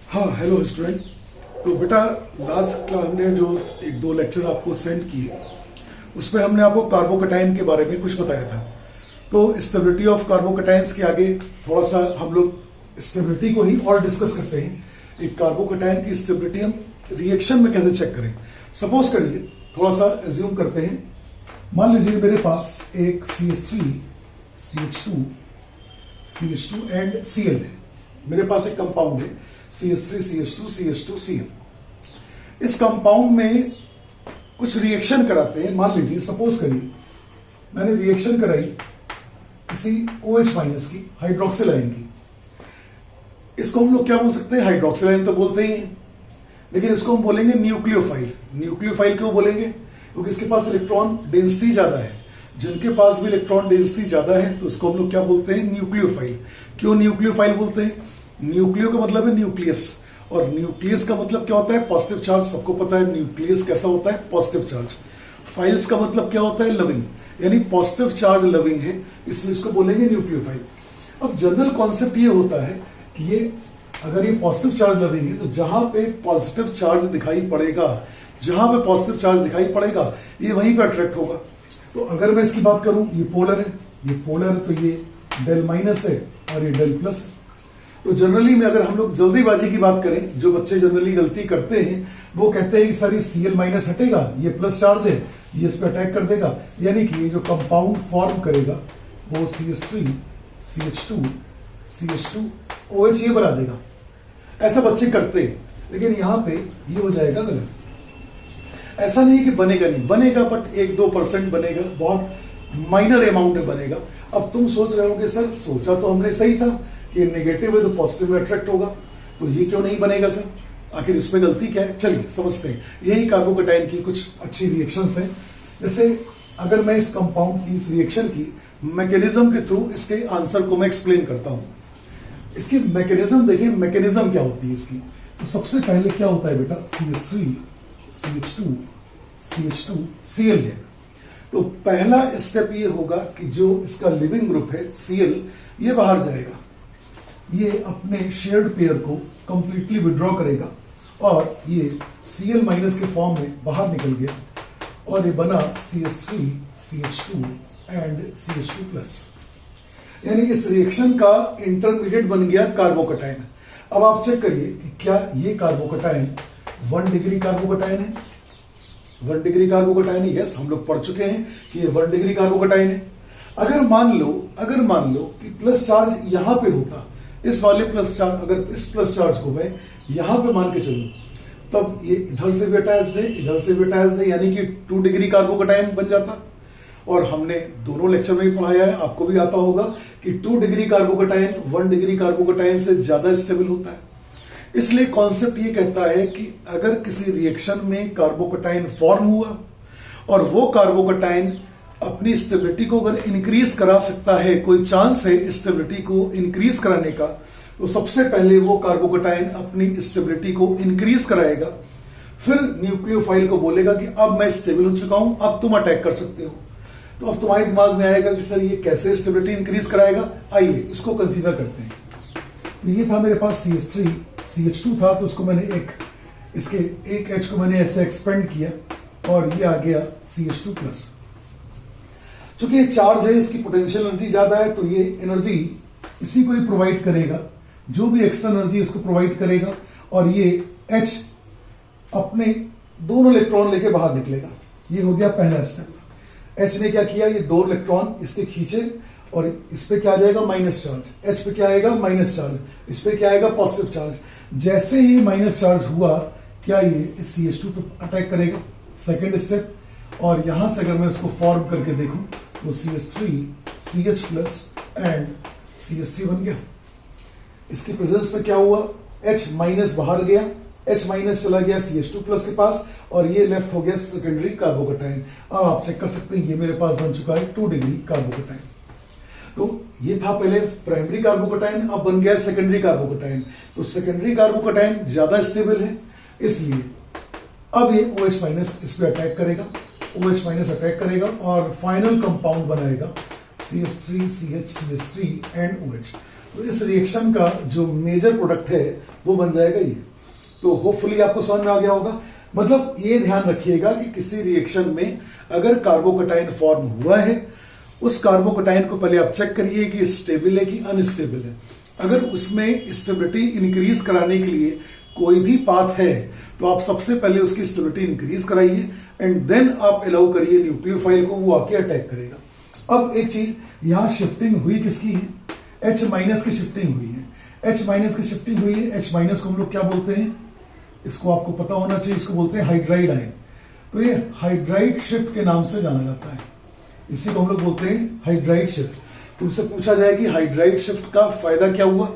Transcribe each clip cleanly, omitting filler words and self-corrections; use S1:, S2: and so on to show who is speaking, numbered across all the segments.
S1: हाँ, hello student. तो बेटा, लास्ट क्लास हमने जो एक दो लेक्चर आपको सेंड किए उसमें हमने आपको कार्बोकटाइन के बारे में कुछ बताया था। तो स्टेबिलिटी ऑफ कार्बोकटाइन्स के आगे थोड़ा सा हम लोग स्टेबिलिटी को ही और डिस्कस करते हैं। एक कार्बोकटाइन की स्टेबिलिटी हम रिएक्शन में कैसे चेक करें। सपोज करिए, थोड़ा सा एज्यूम करते हैं, मान लीजिए मेरे पास एक CH3 CH2 CH2 and Cl है। मेरे पास एक कंपाउंड है CH3 CH2 CH2 Cl। इस कंपाउंड में कुछ रिएक्शन कराते हैं। मान लीजिए, सपोज करिए मैंने रिएक्शन कराई किसी OH माइनस की हाइड्रोक्सिल आयन की। इसको हम लोग क्या बोल सकते हैं? हाइड्रोक्सिल आयन तो बोलते ही हैं, लेकिन इसको हम बोलेंगे न्यूक्लियोफाइल। न्यूक्लियोफाइल क्यों बोलेंगे? क्योंकि इसके पास इलेक्ट्रॉन डेंसिटी ज्यादा है। जिनके पास भी इलेक्ट्रॉन डेंसिटी ज्यादा है तो इसको हम लोग क्या बोलते हैं? न्यूक्लियोफाइल। क्यों न्यूक्लियोफाइल बोलते हैं? न्यूक्लियो का मतलब है न्यूक्लियस, और न्यूक्लियस का मतलब क्या होता है? Positive charge. सबको पता है न्यूक्लियस कैसा होता है? Positive charge. फाइल्स का मतलब क्या होता है? लविंग, यानी पॉजिटिव चार्ज लविंग है, इसलिए इसको बोलेंगे न्यूक्लियोफाइल। अब जनरल कॉन्सेप्ट ये होता है कि ये अगर ये पॉजिटिव चार्ज लविंग है तो जहां पे पॉजिटिव चार्ज दिखाई पड़ेगा, जहां पे पॉजिटिव चार्ज दिखाई पड़ेगा ये वहीं पे अट्रैक्ट होगा। तो अगर मैं इसकी बात करूं, ये पोलर है, ये पोलर है, तो ये डेल माइनस है और ये डेल प्लस है। तो जनरली में अगर हम लोग जल्दीबाजी की बात करें, जो बच्चे जनरली गलती करते हैं वो कहते हैं कि सर ये Cl माइनस हटेगा, ये प्लस चार्ज है, ये इस पर अटैक कर देगा, यानी कि ये जो कंपाउंड फॉर्म करेगा वो CH3 CH2 CH2 OH ये बना देगा। ऐसा बच्चे करते हैं, लेकिन यहां पे ये हो जाएगा गलत। ऐसा नहीं कि बनेगा नहीं, बनेगा, बट 1-2% बनेगा, बहुत माइनर अमाउंट में बनेगा। अब तुम सोच रहे होगे सर सोचा तो हमने सही था कि नेगेटिव है तो पॉजिटिव में अट्रैक्ट होगा, तो ये क्यों नहीं बनेगा सर? आखिर इसमें गलती क्या है? चलिए समझते हैं। यही कार्बोकटाइन की कुछ अच्छी रिएक्शंस हैं। जैसे अगर मैं इस कंपाउंड की, इस रिएक्शन की मैकेनिज्म के थ्रू इसके आंसर को मैं एक्सप्लेन करता हूं। इसकी मैकेनिज्म देखिए, मैकेनिज्म क्या होती है इसकी। तो सबसे पहले क्या होता है बेटा? CH3 CH2 CH2 Cl है। तो पहला स्टेप ये होगा कि जो इसका लिविंग ग्रुप है Cl, ये बाहर जाएगा, ये अपने शेयर्ड पेयर को कंप्लीटली विड्रॉ करेगा और ये Cl माइनस के फॉर्म में बाहर निकल गया और ये बना CH3 CH2 and CH2 plus. यानी इस रिएक्शन का इंटरमीडिएट बन गया कार्बोकटाइन। अब आप चेक करिए कि क्या ये कार्बोकटाइन 1 डिग्री कार्बोकटाइन है? 1 डिग्री कार्बोकटाइन है। यस, हम लोग पढ़ चुके हैं कि ये 1 डिग्री कार्बोकटाइन है। अगर मान लो कि प्लस चार्ज यहां पे होता, इस वाले प्लस चार्ज, अगर इस प्लस चार्ज को मैं यहां पे मान के चलूं, तब ये इधर से भी अटैच्ड है, इधर से भी अटैच्ड है, यानी कि 2 डिग्री कार्बोकटाइन बन जाता। और हमने दोनों लेक्चर में ही पढ़ाया है, आपको भी आता होगा कि 2 डिग्री कार्बोकटाइन 1 डिग्री कार्बोकटाइन से ज्यादा स्टेबल होता है। इसलिए कॉन्सेप्ट ये कहता है कि अगर किसी रिएक्शन में कार्बोकटाइन फॉर्म हुआ और वो कार्बोकटाइन अपनी स्टेबिलिटी को अगर इंक्रीज करा सकता है, कोई चांस है स्टेबिलिटी को इंक्रीज कराने का, तो सबसे पहले वो कार्बोकटाइन अपनी स्टेबिलिटी को इंक्रीज कराएगा। फिर न्यूक्लियोफाइल को बोलेगा कि अब मैं स्टेबल हो चुका हूं, अब तुम अटैक कर सकते हो। तो अब तुम्हारे दिमाग में आएगा कि सर ये कैसे स्टेबिलिटी इंक्रीज कराएगा। आइए इसको कंसीडर करते हैं। तो ये था मेरे पास CH3 CH2 था, तो उसको मैंने एक H को मैंने ऐसे एक्सपेंड किया और ये आ गया CH2 प्लस। चूंकि ये चार्ज है, इसकी पोटेंशियल एनर्जी ज्यादा है, तो ये एनर्जी इसी को ही प्रोवाइड करेगा, जो भी एक्स्ट्रा एनर्जी इसको प्रोवाइड करेगा, और ये H अपने दोनों इलेक्ट्रॉन लेके बाहर निकलेगा। ये हो गया पहला स्टेप। H ने क्या किया? ये 2 इलेक्ट्रॉन इसके खींचे और इस पे क्या आ जाएगा? Minus charge. H पे क्या आएगा? Minus charge. इस पे क्या आएगा? Positive charge. जैसे ही माइनस चार्ज हुआ, क्या ये इस CH2 पे अटैक करेगा? Second step. और यहां से अगर मैं इसको फॉर्म करके देखूं तो CH3 CH plus and CH3 बन गया। इसकी प्रेजेंस में क्या हुआ? H माइनस बाहर गया, H माइनस चला गया CH2 प्लस के पास, और ये लेफ्ट हो गया सेकेंडरी कार्बोकटाइन। अब आप चेक कर सकते हैं, ये मेरे पास बन चुका है 2 डिग्री कार्बोकटाइन। तो ये था पहले प्राइमरी कार्बोकटाइन, अब बन गया सेकेंडरी कार्बोकटाइन। तो सेकेंडरी कार्बोकटाइन ज्यादा स्टेबल है, इसलिए अब ये OH माइनस इस पे अटैक करेगा, OH माइनस अटैक करेगा और फाइनल कंपाउंड बनाएगा CH3 CH CH3 and OH। तो इस रिएक्शन का जो मेजर प्रोडक्ट है वो बन जाएगा ये। तो होपफुली आपको समझ में आ गया होगा। मतलब ये ध्यान रखिएगा कि किसी रिएक्शन में अगर कार्बोकटाइन फॉर्म हुआ है, उस कार्बोकटाइन को पहले आप चेक करिए कि स्टेबल है कि अनस्टेबल है। अगर उसमें स्टेबिलिटी इंक्रीज कराने के लिए कोई भी पाथ है तो आप सबसे पहले उसकी स्टेबिलिटी इंक्रीज कराइए एंड देन आप अलाउ करिए न्यूक्लियोफाइल को, वो आके अटैक करेगा। अब एक चीज, यहां शिफ्टिंग हुई किसकी है? H माइनस की शिफ्टिंग हुई है। H माइनस की शिफ्टिंग हुई है। H माइनस को हम लोग क्या बोलते हैं? इसको आपको पता होना चाहिए, इसको बोलते हैं हाइड्राइड आयन। तो ये हाइड्राइड शिफ्ट के नाम से जाना जाता है, इसी को हम लोग बोलते हैं हाइड्राइड शिफ्ट। तुमसे पूछा जाए कि हाइड्राइड शिफ्ट का फायदा क्या हुआ?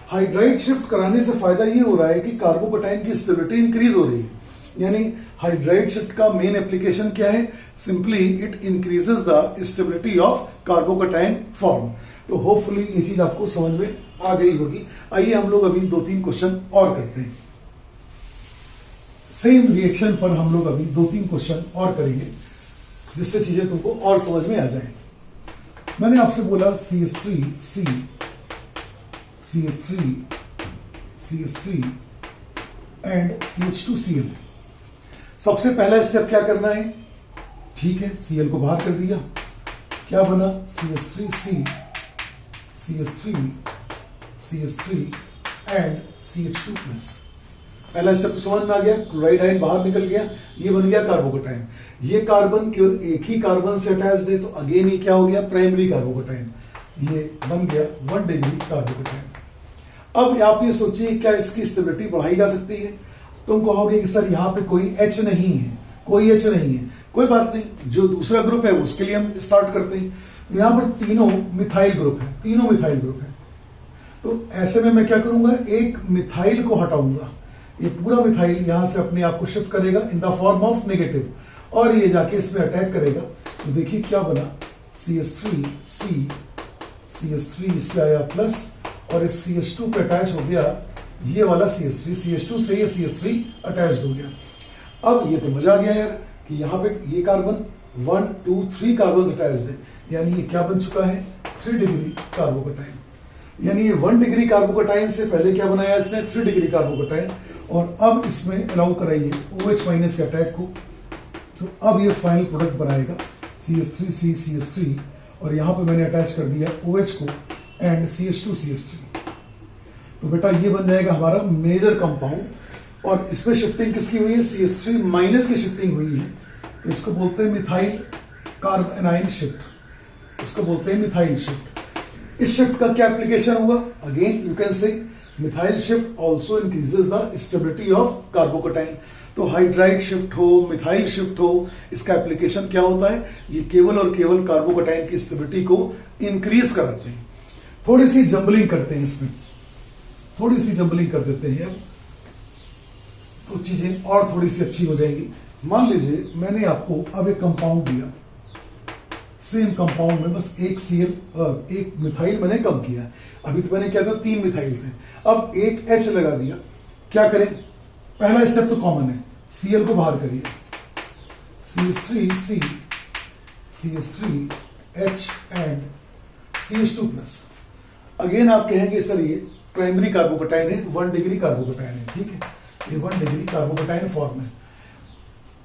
S1: हाइड्राइड शिफ्ट कराने से फायदा ये हो रहा है कि कार्बोकटाइन की स्टेबिलिटी इंक्रीज हो रही है। यानी हाइड्राइड शिफ्ट का मेन एप्लीकेशन क्या है? Simply it increases the stability of कार्बोकटाइन form. तो होपफुली ये चीज आपको समझ में आ गई होगी। आइए हम लोग अभी 2-3 क्वेश्चन और करते हैं। सेम रिएक्शन पर हम लोग अभी 2-3 क्वेश्चन और करेंगे जिससे चीजें तुमको और समझ में आ जाए। मैंने आपसे बोला CH3C, CH3, CH3 and CH2Cl। सबसे पहला स्टेप क्या करना है? ठीक है, Cl को बाहर कर दिया, क्या बना? CH3C, CH3, CH3 and CH2+। पहला स्टेप तो समझ में आ गया, क्लोराइड आयन बाहर निकल गया, ये बन गया कार्बोकटाइन। ये कार्बन केवल एक ही कार्बन से अटैच्ड है, तो अगेन ये क्या हो गया? प्राइमरी कार्बोकटाइन। ये बन गया 1 डिग्री कार्बोकटाइन। अब आप ये सोचिए, क्या इसकी स्टेबिलिटी बढ़ाई जा सकती है? तुम कहोगे कि सर यहाँ पे कोई H नहीं है, कोई H नहीं है। कोई बात नहीं, जो दूसरा ग्रुप है उसके लिए हम स्टार्ट करते हैं। तो यहाँ पर तीनों मिथाइल ग्रुप है, तीनों मिथाइल ग्रुप है। तो ऐसे में मैं क्या करूंगा? एक मिथाइल को हटाऊंगा, ये पूरा मिथाइल यहां से अपने आप को शिफ्ट करेगा in the form of negative, और ये जाके इसमें अटैक करेगा। तो देखिए क्या बना? CH3C, CH3 इस पे आया प्लस, और इस CH2 पे अटैच हो गया ये वाला CH3, CH2 से ये CH3 अटैच हो गया। अब ये तो मजा आ गया यार कि यहाँ पे ये कार्बन 1, 2, 3 कार्बन अटैच्ड है, यानी ये क्या बन चुका है? 3 डिग्री कार्बोकटाइन। यानी ये 1 डिग्री कार्बोकटाइन से पहले क्या बनाया इसने? 3 डिग्री कार्बोकटाइन। और अब इसमें अलाउ कराइए OH माइनस के अटैक को, तो अब ये फाइनल प्रोडक्ट बनाएगा CH3C, CH3, और यहां पे मैंने अटैच कर दिया OH को एंड CH2, CH3। तो बेटा ये बन जाएगा हमारा मेजर कंपाउंड। और इसमें शिफ्टिंग किसकी हुई है? CH3 माइनस की शिफ्टिंग हुई है, तो इसको बोलते हैं मिथाइल कार्बोनाइन शिफ्ट, इसको बोलते हैं मिथाइल शिफ्ट। इस शिफ्ट का क्या एप्लीकेशन हुआ? Again you can say methyl shift also increases the stability of कार्बोकटाइन। तो हाइड्राइड शिफ्ट हो, मिथाइल शिफ्ट हो, इसका एप्लीकेशन क्या होता है? ये केवल और केवल कार्बोकटाइन की स्टेबिलिटी को इंक्रीज कराते हैं। थोड़ी सी जंबलिंग करते हैं, इसमें थोड़ी सी जंबलिंग कर देते हैं तो चीजें और थोड़ी सी अच्छी हो जाएंगी। मान लीजिए मैंने आपको अब एक कंपाउंड दिया, सेम कंपाउंड में बस एक Cl, एक मिथाइल मैंने कम किया। अभी तो मैंने क्या था? 3 मिथाइल थे, अब एक H लगा दिया। क्या करें? पहला स्टेप तो कॉमन है, Cl को बाहर करिए, CH3C, CH3H and CH2+। Again आप कहेंगे सर ये प्राइमरी कार्बोकटाइन है, 1 डिग्री कार्बोकटाइन है, ठीक है, ये 1 डिग्री कार्बोकटाइन फॉर्म है।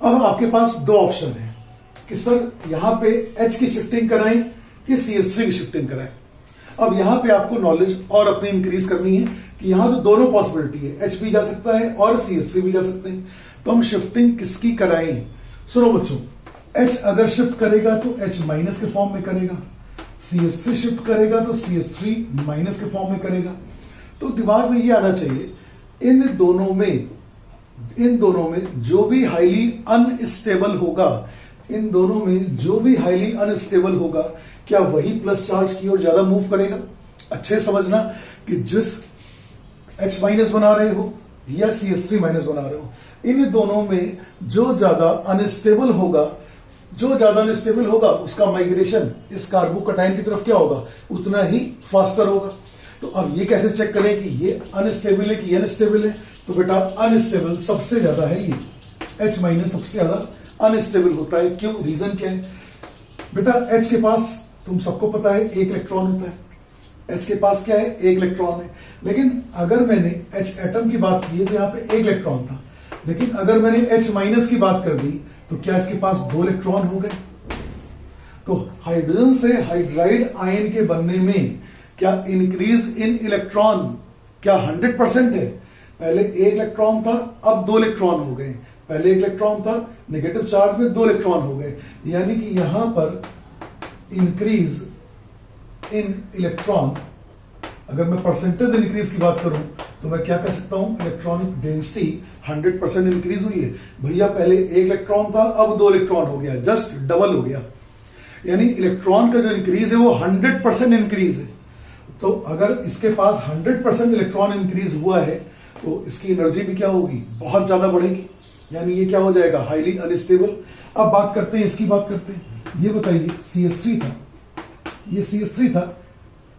S1: अब आपके पास 2 ऑप्शन है कि सर यहां पे H की शिफ्टिंग कराएं कि CH3 की शिफ्टिंग कराएं। अब यहां पे आपको नॉलेज और अपनी इंक्रीज करनी है कि यहां तो दोनों पॉसिबिलिटी है, H भी जा सकता है और CH3 भी जा सकते हैं। तो हम शिफ्टिंग किसकी कराएं? सुनो बच्चों, H अगर शिफ्ट करेगा तो H माइनस के फॉर्म में करेगा, CH3 शिफ्ट करेगा तो CH3 माइनस के फॉर्म में करेगा। तो दिमाग में ये आना चाहिए, इन दोनों में जो भी हाईली अनस्टेबल होगा, इन दोनों में जो भी हाईली अनस्टेबल होगा, क्या वही प्लस चार्ज की ओर ज्यादा मूव करेगा? अच्छे समझना कि जिस H माइनस बना रहे हो या CH3 माइनस बना रहे हो, इन दोनों में जो ज्यादा अनस्टेबल होगा उसका माइग्रेशन इस कार्बोकटाइन की तरफ क्या होगा? उतना ही फास्टर होगा। तो अब ये कैसे चेक करें कि ये अनस्टेबल है कि ये अनस्टेबल है? तो बेटा अनस्टेबल सबसे ज्यादा है, ये H माइनस सबसे ज्यादा अनस्टेबल होता है। क्यों? रीजन क्या है? बेटा H के पास तुम सबको पता है 1 इलेक्ट्रॉन होता है, H के पास क्या है, एक इलेक्ट्रॉन है। लेकिन अगर मैंने H एटम की बात की है तो यहाँ पे एक इलेक्ट्रॉन था, लेकिन अगर मैंने H माइनस की बात कर दी तो क्या इसके पास दो इलेक्ट्रॉन हो गए। तो हाइड्रोजन से हाइड्राइड आयन के बनने में क्या इंक्रीज इन इलेक्ट्रॉन क्या 100% है। पहले एक इलेक्ट्रॉन था, अब दो इलेक्ट्रॉन हो गए। पहले एक इलेक्ट्रॉन था, नेगेटिव चार्ज में दो इलेक्ट्रॉन हो गए, यानी कि यहां पर इंक्रीज इन इलेक्ट्रॉन, अगर मैं परसेंटेज इंक्रीज की बात करूं तो मैं क्या कह सकता हूं, इलेक्ट्रॉनिक डेंसिटी 100% इंक्रीज हुई है। भैया पहले एक इलेक्ट्रॉन था, अब दो इलेक्ट्रॉन हो गया, जस्ट डबल हो गया। यानी इलेक्ट्रॉन का जो इंक्रीज है वो 100% इंक्रीज है। तो अगर इसके पास 100% इलेक्ट्रॉन इंक्रीज हुआ है तो इसकी एनर्जी भी क्या होगी, बहुत ज्यादा बढ़ेगी। यानी ये क्या हो जाएगा, हाईली अनस्टेबल। अब बात करते हैं, इसकी बात करते हैं। ये बताइए CH3 था, ये CH3 था,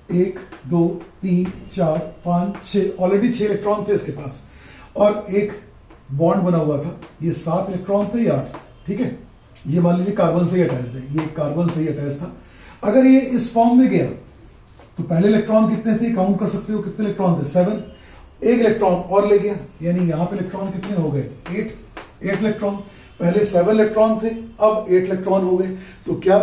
S1: 1 2 3 4 5 6, ऑलरेडी 6 इलेक्ट्रॉन थे इसके पास, और एक बॉन्ड बना हुआ था। ये 7 इलेक्ट्रॉन थे या 8, ठीक है। ये मान लीजिए कार्बन से ही अटैच है, ये कार्बन से ही अटैच था। अगर ये इस फॉर्म में गया तो पहले इलेक्ट्रॉन कितने थे, काउंट कर सकते हो कितने इलेक्ट्रॉन थे, 7। एक इलेक्ट्रॉन और ले गया, यानी यहां पे इलेक्ट्रॉन कितने हो गए, 8 इलेक्ट्रॉन। पहले 7 इलेक्ट्रॉन थे, अब 8 इलेक्ट्रॉन हो गए। तो क्या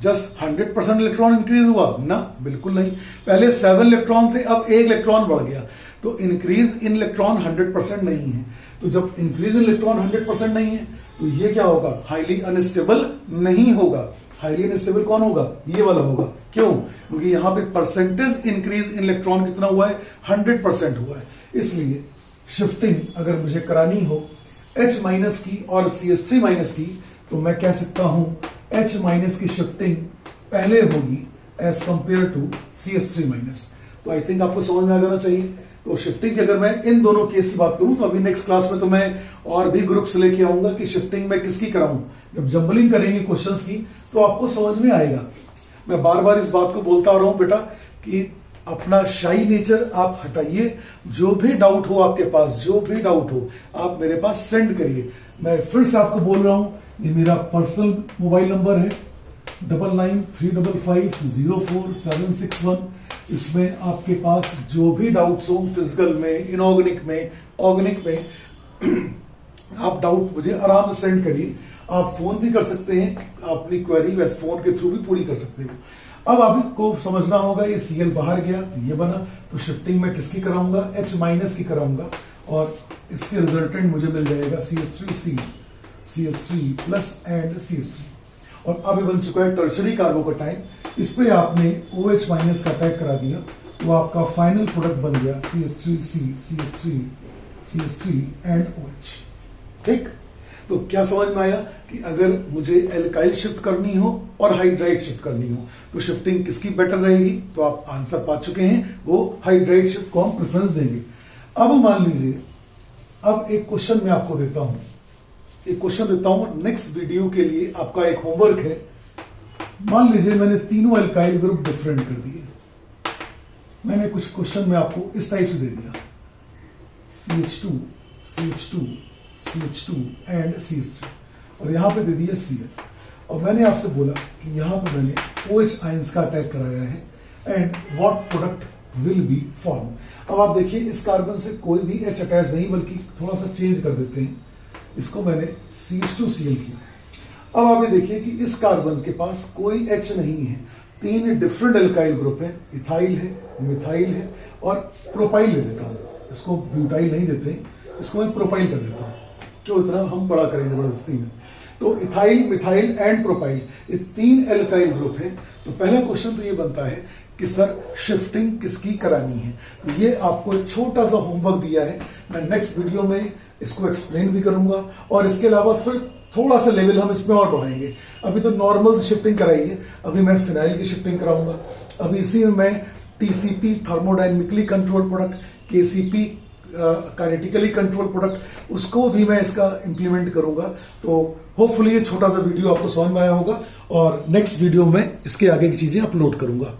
S1: जस्ट 100% इलेक्ट्रॉन इंक्रीज हुआ ना, बिल्कुल नहीं। पहले 7 इलेक्ट्रॉन थे, अब एक इलेक्ट्रॉन बढ़ गया। तो इंक्रीज इन इलेक्ट्रॉन 100% नहीं है। तो जब इंक्रीज इन इलेक्ट्रॉन 100% नहीं है तो ये क्या होगा, हाईली अनस्टेबल नहीं होगा। हाईली अनस्टेबल कौन होगा, ये वाला होगा। क्यों, क्योंकि यहां पे परसेंटेज इंक्रीज इन इलेक्ट्रॉन कितना हुआ है, 100% हुआ है। इसलिए शिफ्टिंग अगर मुझे करानी हो H माइनस की और CH3 माइनस की, तो मैं कह सकता हूं H माइनस की शिफ्टिंग पहले होगी as compare to CH3 minus. तो आई थिंक आपको समझ में आ जाना चाहिए। तो शिफ्टिंग की अगर मैं इन दोनों केस की बात करूं तो अभी नेक्स्ट क्लास में तो मैं और भी ग्रुप्स लेके आऊंगा कि शिफ्टिंग में किसकी कराऊं। जब जंबलिंग करेंगे क्वेश्चंस की तो आपको समझ में आएगा। मैं बार बार इस बात को बोलता रहा हूं बेटा कि अपना शाई नेचर आप हटाइए। जो भी डाउट हो आपके पास, जो भी डाउट हो आप मेरे पास सेंड करिए। मैं फिर से आपको बोल रहा हूं, ये मेरा पर्सनल मोबाइल नंबर है 9935504761। इसमें आपके पास जो भी डाउट्स हो, फिजिकल में, इनऑर्गेनिक में, ऑर्गेनिक में, आप डाउट मुझे आराम से सेंड करिए। आप फोन भी कर सकते हैं, अपनी क्वेरी वैसे फोन के थ्रू भी पूरी कर सकते हो। अब आपको समझना होगा, ये Cl बाहर गया, ये बना, तो शिफ्टिंग में किसकी कराऊंगा, H माइनस की कराऊंगा, और इसके रिजल्टेंट मुझे मिल जाएगा CH3 प्लस एंड CH3। और अब ये बन चुका है टर्शरी कार्बोकटाइन। इस पे आपने OH माइनस का अटैक करा दिया तो आपका फाइनल प्रोडक्ट बन गया CH3 एंड OH। ठीक, तो क्या समझ में आया कि अगर मुझे एल्काइल शिफ्ट करनी हो और हाइड्राइड शिफ्ट करनी हो तो शिफ्टिंग किसकी बेटर रहेगी। तो आप आंसर पा चुके हैं, वो हाइड्राइड शिफ्ट को हम प्रेफरेंस देंगे। अब मान लीजिए, अब एक क्वेश्चन मैं आपको देता हूं, एक क्वेश्चन देता हूं नेक्स्ट वीडियो के लिए। आपका एक होमवर्क है। मान लीजिए मैंने तीनों एल्काइल ग्रुप डिफरेंट कर दिए। मैंने कुछ क्वेश्चन में आपको इस टाइप से दे दिया, CH2 एंड CH3, और यहां पे दे दिया Cl, और मैंने आपसे बोला कि यहां पे मैंने OH आयंस का अटैक कराया है and what product will be form. अब आप देखिए, इस कार्बन से कोई भी H अटैच नहीं, बल्कि थोड़ा सा चेंज कर देते हैं, इसको मैंने CH2Cl किया। अब आप ये देखिए कि इस कार्बन के पास कोई H नहीं है, 3 डिफरेंट एल्काइल ग्रुप है, इथाइल है, मिथाइल है और प्रोपाइल ले देता हूं। इसको ब्यूटाइल नहीं देते, इसको मैं प्रोपाइल कर देता हूं। क्यों, इतना हम बड़ा करेंगे जबरदस्ती में। तो इथाइल, मिथाइल एंड प्रोपाइल, ये 3 एल्काइल ग्रुप है। तो पहला क्वेश्चन तो ये बनता है कि सर शिफ्टिंग किसकी करानी है। तो ये आपको एक छोटा सा होमवर्क दिया है, मैं नेक्स्ट वीडियो में इसको एक्सप्लेन भी करूंगा, और इसके अलावा फिर थोड़ा सा लेवल हम इसमें और बढ़ाएंगे। अभी तो नॉर्मल शिफ्टिंग कराई है, अभी मैं फिनाइल की शिफ्टिंग कराऊंगा। अभी इसी में मैं TCP thermodynamically control product, KCP kinetically control product, उसको भी मैं इसका इंप्लीमेंट करूंगा। तो होपफुली ये छोटा सा वीडियो आपको समझ में आया होगा, और नेक्स्ट वीडियो में इसके आगे की चीजें अपलोड करूंगा।